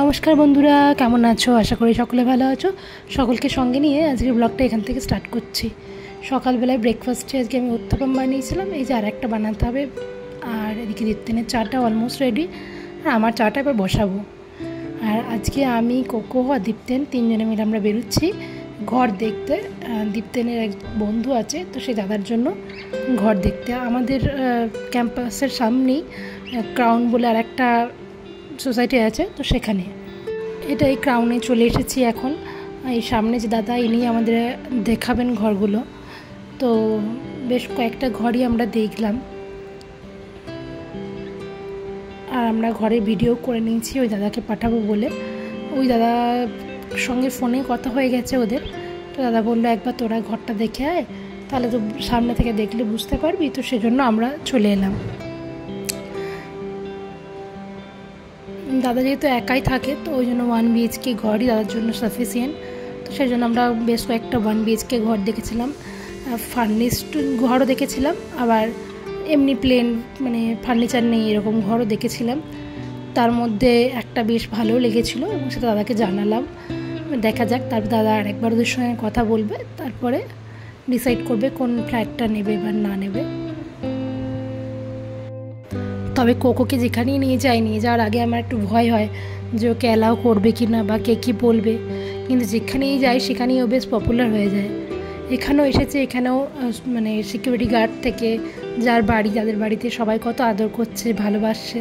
নমস্কার বন্ধুরা, কেমন আছো? আশা করি সকলে ভালো আছো। সকলকে সঙ্গে নিয়ে আজকের ব্লগটা এখান থেকে স্টার্ট করছি। সকালবেলায় ব্রেকফাস্টে আজকে আমি উত্তাপাম বানিয়েছিলাম, এই যে আর একটা বানাতে হবে। আর এদিকে দীপ্তেনের চাটা অলমোস্ট রেডি, আর আমার চাটা এবার বসাবো। আর আজকে আমি, কোকো আর দীপ্তেন তিনজনে মিলে আমরা বেরোচ্ছি ঘর দেখতে। দীপ্তেনের এক বন্ধু আছে, তো সেই দাদার জন্য ঘর দেখতে। আমাদের ক্যাম্পাসের সামনেই ক্রাউন বলে আর একটা সোসাইটি আছে, তো সেখানে এটা এই ক্রাউনে চলে এসেছি এখন। এই সামনে যে দাদা, ইনি আমাদের দেখাবেন ঘরগুলো। তো বেশ কয়েকটা ঘরই আমরা দেখলাম, আর আমরা ঘরে ভিডিও করে নিয়েছি ওই দাদাকে পাঠাবো বলে। ওই দাদার সঙ্গে ফোনে কথা হয়ে গেছে ওদের। তো দাদা বললো একবার তোরা ঘরটা দেখে আয়, তাহলে তো সামনে থেকে দেখলে বুঝতে পারবি। তো সেজন্য আমরা চলে এলাম। দাদা যেহেতু একাই থাকে, তো ওই জন্য 1 BHK ঘরই দাদার জন্য সাফিসিয়েন্ট। তো সেই জন্য আমরা বেশ কয়েকটা 1 BHK ঘর দেখেছিলাম, ফার্নিশড ঘরও দেখেছিলাম, আবার এমনি প্লেন মানে ফার্নিচার নেই এরকম ঘরও দেখেছিলাম। তার মধ্যে একটা বেশ ভালো লেগেছিলো এবং সেটা দাদাকে জানালাম। দেখা যাক, তারপর দাদা আরেকবার ওদের সঙ্গে কথা বলবে, তারপরে ডিসাইড করবে কোন ফ্ল্যাটটা নেবে বা না নেবে। তবে কোকোকে যেখানেই নিয়ে যাওয়ার আগে আমার একটু ভয় হয় যে ওকে অ্যালাউ করবে কি না, বা কে কী বলবে। কিন্তু যেখানেই যাই সেখানেই ও বেশ পপুলার হয়ে যায়। এখানেও এসেছে, এখানেও মানে সিকিউরিটি গার্ড থেকে যাদের বাড়িতে সবাই কত আদর করছে, ভালোবাসছে,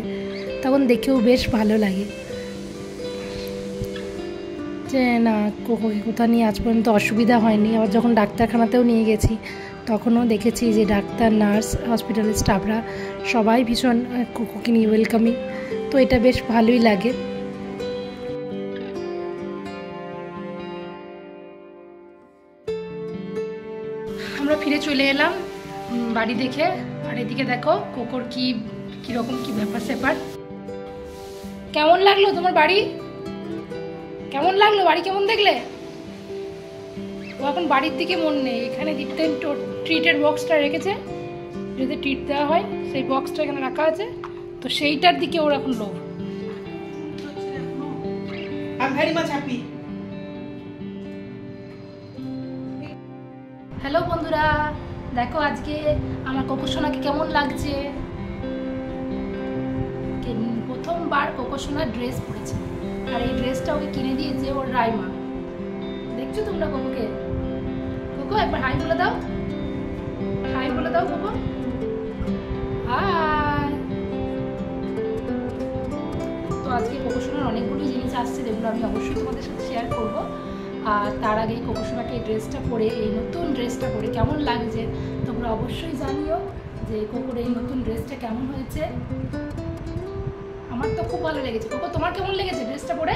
তখন দেখেও বেশ ভালো লাগে যে না, কোকোকে কোথাও নিয়ে আজ পর্যন্ত অসুবিধা হয়নি। আবার যখন ডাক্তারখানাতেও নিয়ে গেছি, তখনও দেখেছি যে ডাক্তার, নার্স, হসপিটালের স্টাফরা সবাই ভীষণ কোকোকে নিয়ে ওয়েলকামিং। তো এটা বেশ ভালোই লাগে। আমরা ফিরে চলে এলাম বাড়ি দেখে। আর এদিকে দেখো কোকোর কীরকম কি ব্যাপার স্যাপার। কেমন লাগলো তোমার বাড়ি? কেমন লাগলো বাড়ি? কেমন দেখলে? ও এখন বাড়ির দিকে মন নেই। এখানে দীপ্তেন ট্রিটের বক্সটা রেখেছে, যদি ট্রিট দেওয়া হয় সেই বক্সটা এখানে রাখা আছে, তো সেইটার দিকে ওর এখন লোভ। হ্যালো বন্ধুরা, দেখো আজকে আমার কোকো সোনাকে কেমন লাগছে। প্রথমবার কোকো সোনার ড্রেস পরেছে, আর এই ড্রেসটা ওকে কিনে দিয়েছে ওর রাইমা। দেখছো তোমরা কোকোকে? কোকো একবার হাই বলে দাও, হাই বলে দাও কোকো, হাই। তো আজকে কোকো সোনার অনেকগুলো জিনিস আসছে, যেগুলো আমি অবশ্যই তোমাদের সাথে শেয়ার করবো। আর তার আগেই কোকো সোনাকে এই ড্রেসটা পরে, এই নতুন ড্রেসটা পরে কেমন লাগছে তোমরা অবশ্যই জানিও যে কোকোর এই নতুন ড্রেসটা কেমন হয়েছে। আমার তো খুব ভালো লেগেছে। কোকো, তোমার কেমন লেগেছে ড্রেসটা পরে?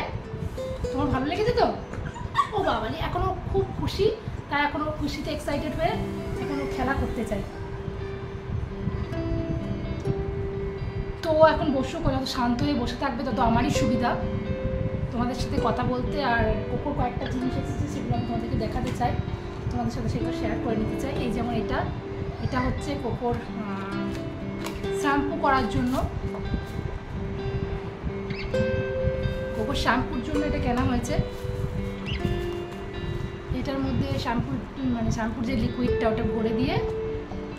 তোমার ভালো লেগেছে তো? ও বাবালি, এখনো খুব খুশি, তাই এখনো খুশিতে এক্সাইটেড হয়ে এখনো খেলা করতে চাই। তো এখন বসুক, যত শান্ত হয়ে বসে থাকবে তত আমারই সুবিধা তোমাদের সাথে কথা বলতে। আর কোকোর কয়েকটা জিনিস এসেছে, সেগুলো আমি তোমাদেরকে দেখাতে চাই, তোমাদের সাথে সেগুলো শেয়ার করে নিতে চাই। এই যেমন এটা হচ্ছে কোকোর শ্যাম্পু করার জন্য। কোকোর শ্যাম্পুর জন্য এটা কেনা হয়েছে। এটার মধ্যে শ্যাম্পুর যে লিকুইডটা ওটা ভরে দিয়ে,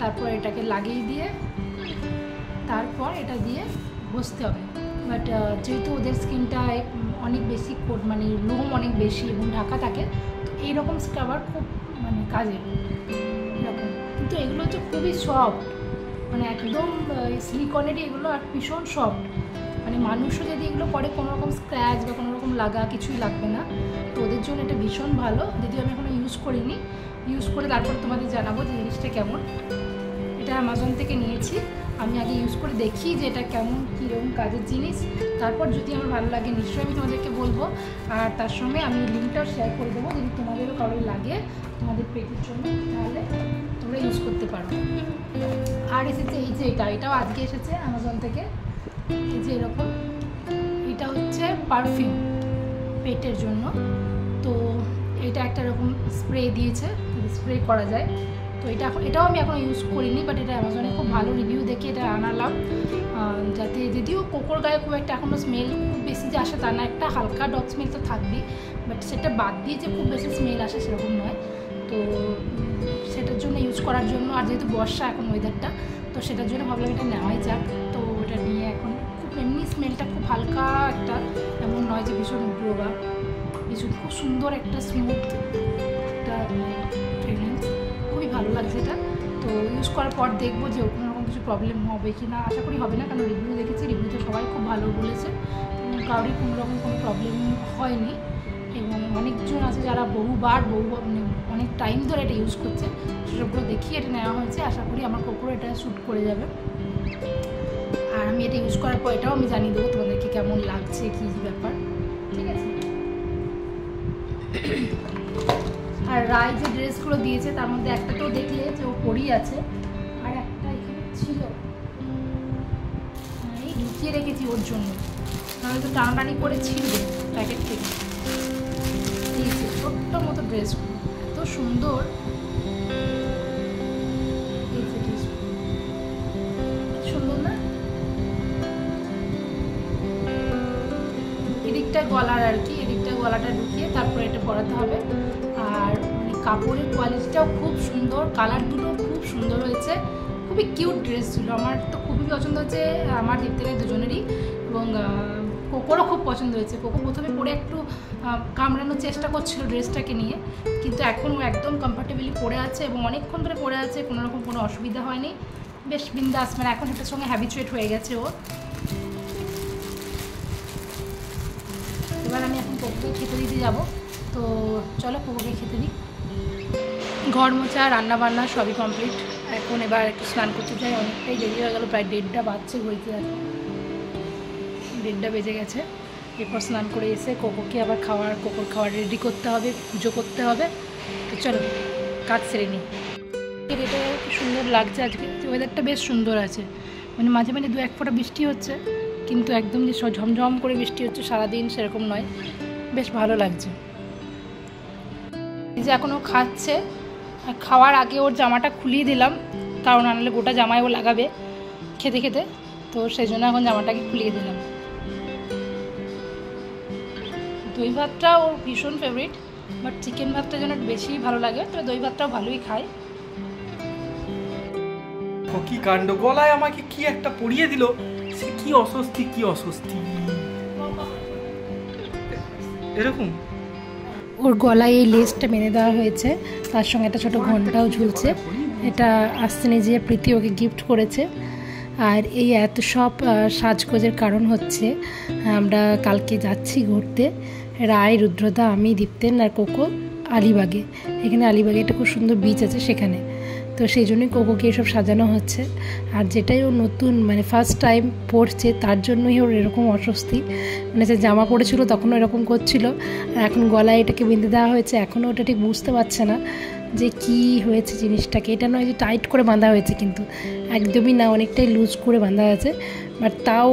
তারপর এটাকে লাগিয়ে দিয়ে, তারপর এটা দিয়ে ঘষতে হবে। বাট যেহেতু ওদের স্কিনটা অনেক বেশি মানে লোম অনেক বেশি এবং ঢাকা থাকে, তো এইরকম স্ক্রাবার খুব মানে কাজের এরকম। কিন্তু এগুলো হচ্ছে খুবই সফট, মানে একদম সিলিকনেরই এগুলো, আর ভীষণ সফট। মানে মানুষও যদি এগুলো পরে কোনো রকম স্ক্র্যাচ বা কোনো রকম লাগা কিছুই লাগবে না। তো ওদের জন্য এটা ভীষণ ভালো। যদিও আমি এখনও ইউজ করিনি, ইউজ করে তারপর তোমাদের জানাবো যে জিনিসটা কেমন। এটা অ্যামাজন থেকে নিয়েছি। আমি আগে ইউজ করে দেখি যে এটা কেমন, কীরকম কাজের জিনিস, তারপর যদি আমার ভালো লাগে নিশ্চয়ই আমি তোমাদেরকে বলবো। আর তার সঙ্গে আমি লিঙ্কটাও শেয়ার করে দেবো, যদি তোমাদেরও কারোর লাগে তোমাদের পেটের জন্য, তাহলে তোমরা ইউজ করতে পারো। আর এসেছে এই যে এটাও আজকে এসেছে অ্যামাজন থেকে। এই যে এরকম, এটা হচ্ছে পারফিউম পেটের জন্য। তো এটা একটা এরকম স্প্রে দিয়েছে, স্প্রে করা যায়। তো এটাও আমি এখনও ইউজ করিনি, বাট এটা অ্যামাজনে খুব ভালো রিভিউ দেখে এটা আনালাম, যাতে যদিও কোকোর গায়ে খুব একটা এখনও স্মেল খুব বেশি যে আসে তা না, একটা হালকা ডগ স্মেল তো থাকবেই, বাট সেটা বাদ দিয়ে যে খুব বেশি স্মেল আসে সেরকম নয়। তো সেটার জন্য ইউজ করার জন্য, আর যেহেতু বর্ষা এখন ওয়েদারটা, তো সেটার জন্য ভাবলাম এটা নেওয়াই যাক। তো ওটা নিয়ে এখন খুব এমনি স্মেলটা খুব হালকা একটা, এমন নয় যে ভীষণ উগ্র বা ভীষণ, খুব সুন্দর একটা স্মুথ একটা ফ্রেগরেন্স, খুবই ভালো লাগছে এটা। তো ইউজ করার পর দেখবো যে কোনো রকম কিছু প্রবলেম হবে কি না, আশা করি হবে না, কারণ রিভিউ দেখেছি, রিভিউতে সবাই খুব ভালো বলেছে, কারোরই কোনো রকম কোনো প্রবলেম হয়নি। এবং অনেকজন আছে যারা বহুবার মানে অনেক টাইম ধরে এটা ইউজ করছে, সেসবগুলো দেখিয়ে এটা নেওয়া হয়েছে। আশা করি আমার কোকোর এটা শ্যুট করে যাবে। আর আমি এটা ইউজ করার পর এটাও আমি জানিয়ে দেবো তোমাদেরকে কেমন লাগছে, কী ব্যাপার, ঠিক আছে। আর রায় যে ড্রেসগুলো দিয়েছে তার মধ্যে একটা তো দেখলে যে ও পরেই আছে, আর একটা এখানে ছিল এই ঢুকিয়ে রেখেছি ওর জন্য, নাহলে তো টানাটানি করে ছিঁড়বে প্যাকেট থেকে। দিয়েছে ছোট্ট মতো ড্রেসগুলো, এত সুন্দর সুন্দর না? এদিকটা গলার আর কি, এদিকটা গলাটা ঢুকিয়ে তারপরে এটা পরাতে হবে। আর কাপড়ের কোয়ালিটিটাও খুব সুন্দর, কালার দুটো খুব সুন্দর হয়েছে, খুবই কিউট ড্রেস ছিল, আমার তো খুবই পছন্দ হয়েছে, আমার দীপ্তির দুজনেরই, এবং কোকোরও খুব পছন্দ হয়েছে। কোকো প্রথমে পরে একটু কামড়ানোর চেষ্টা করছিল ড্রেসটাকে নিয়ে, কিন্তু এখন ও একদম কমফর্টেবলি পরে আছে এবং অনেকক্ষণ ধরে পরে আছে, কোনো রকম কোনো অসুবিধা হয়নি, বেশ বিন্দাস, মানে এখন এটার সঙ্গে হ্যাবিচুয়েট হয়ে গেছে ও। এবার আমি এখন কোকোকে খেতে দিতে যাবো, তো চলো কোকোকে খেতে দিই। ঘর মোছা, রান্না বান্না সবই কমপ্লিট, এখন এবার একটু স্নান করতে যাই, অনেকটাই দেরি হয়ে গেল, প্রায় 1:30 বাজছে হয়েছে, আর 1:30 বেজে গেছে। এরপর স্নান করে এসে কোকোকে আবার কোকোর খাওয়ার রেডি করতে হবে, পুজো করতে হবে। তো চলো কাজ সেরে নিই। এটা কি সুন্দর লাগছে আজকে, ওয়েদারটা বেশ সুন্দর আছে, মানে মাঝে মাঝে 2-1 ফোঁটা বৃষ্টি হচ্ছে, কিন্তু একদম যে ঝমঝম করে বৃষ্টি হচ্ছে সারাদিন সেরকম নয়, বেশ ভালো লাগছে। এই যে এখনও খাচ্ছে, খাওয়ার আগে ওর জামাটা খুলিয়ে দিলাম, কারণ আনলে গোটা জামায় ও লাগাবে খেতে খেতে, তো সেই জন্য এখন জামাটাকে খুলিয়ে দিলাম। দই ভাতটা ওর ভীষণ ফেভারিট, বাট চিকেন ভাতটা যেন বেশি ভালো লাগে, তবে দই ভাতটাও ভালোই খায়। কি কাণ্ড, গলায় আমাকে কি একটা পরিয়ে দিল, সে কি অস্বস্তি, কি অস্বস্তি এরকম। ওর গলায় এই লেসটা মেনে দেওয়া হয়েছে, তার সঙ্গে একটা ছোটো ঘন্টাও ঝুলছে, এটা আস্তিনে যে প্রীতি ওকে গিফট করেছে। আর এই এত সব সাজগোজের কারণ হচ্ছে আমরা কালকে যাচ্ছি ঘুরতে, রায়, রুদ্রদা, আমি, দীপ্তেন আর কোকো আলিবাগে। এখানে আলিবাগে একটা খুব সুন্দর বিচ আছে সেখানে, তো সেই জন্যই কোকোকে এসব সাজানো হচ্ছে। আর যেটাই ও নতুন মানে ফার্স্ট টাইম পরছে তার জন্যই ওর এরকম অস্বস্তি, মানে যে জামা পরেছিল তখনও এরকম করছিল, আর এখন গলায় এটাকে বেঁধে দেওয়া হয়েছে, এখনও ওটা ঠিক বুঝতে পারছে না যে কি হয়েছে জিনিসটাকে। এটা নয় যে টাইট করে বাঁধা হয়েছে, কিন্তু একদমই না, অনেকটাই লুজ করে বাঁধা আছে, বাট তাও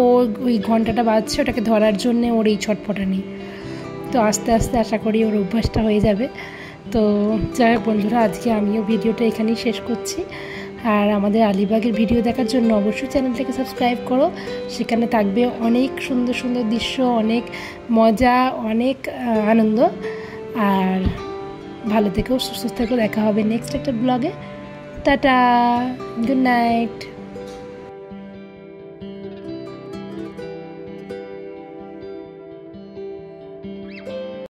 ওই ঘন্টাটা বাজছে ওটাকে ধরার জন্যে ওর এই ছটফটানি। তো আস্তে আস্তে আশা করি ওর অভ্যাসটা হয়ে যাবে। তো যাই হোক বন্ধুরা, আজকে আমিও ভিডিওটা এখানেই শেষ করছি। আর আমাদের আলিবাগের ভিডিও দেখার জন্য অবশ্যই চ্যানেলটাকে সাবস্ক্রাইব করো, সেখানে থাকবে অনেক সুন্দর সুন্দর দৃশ্য, অনেক মজা, অনেক আনন্দ। আর ভালো থেকো, সুস্থ থেকো, দেখা হবে নেক্সট একটা ব্লগে। Tata, good night.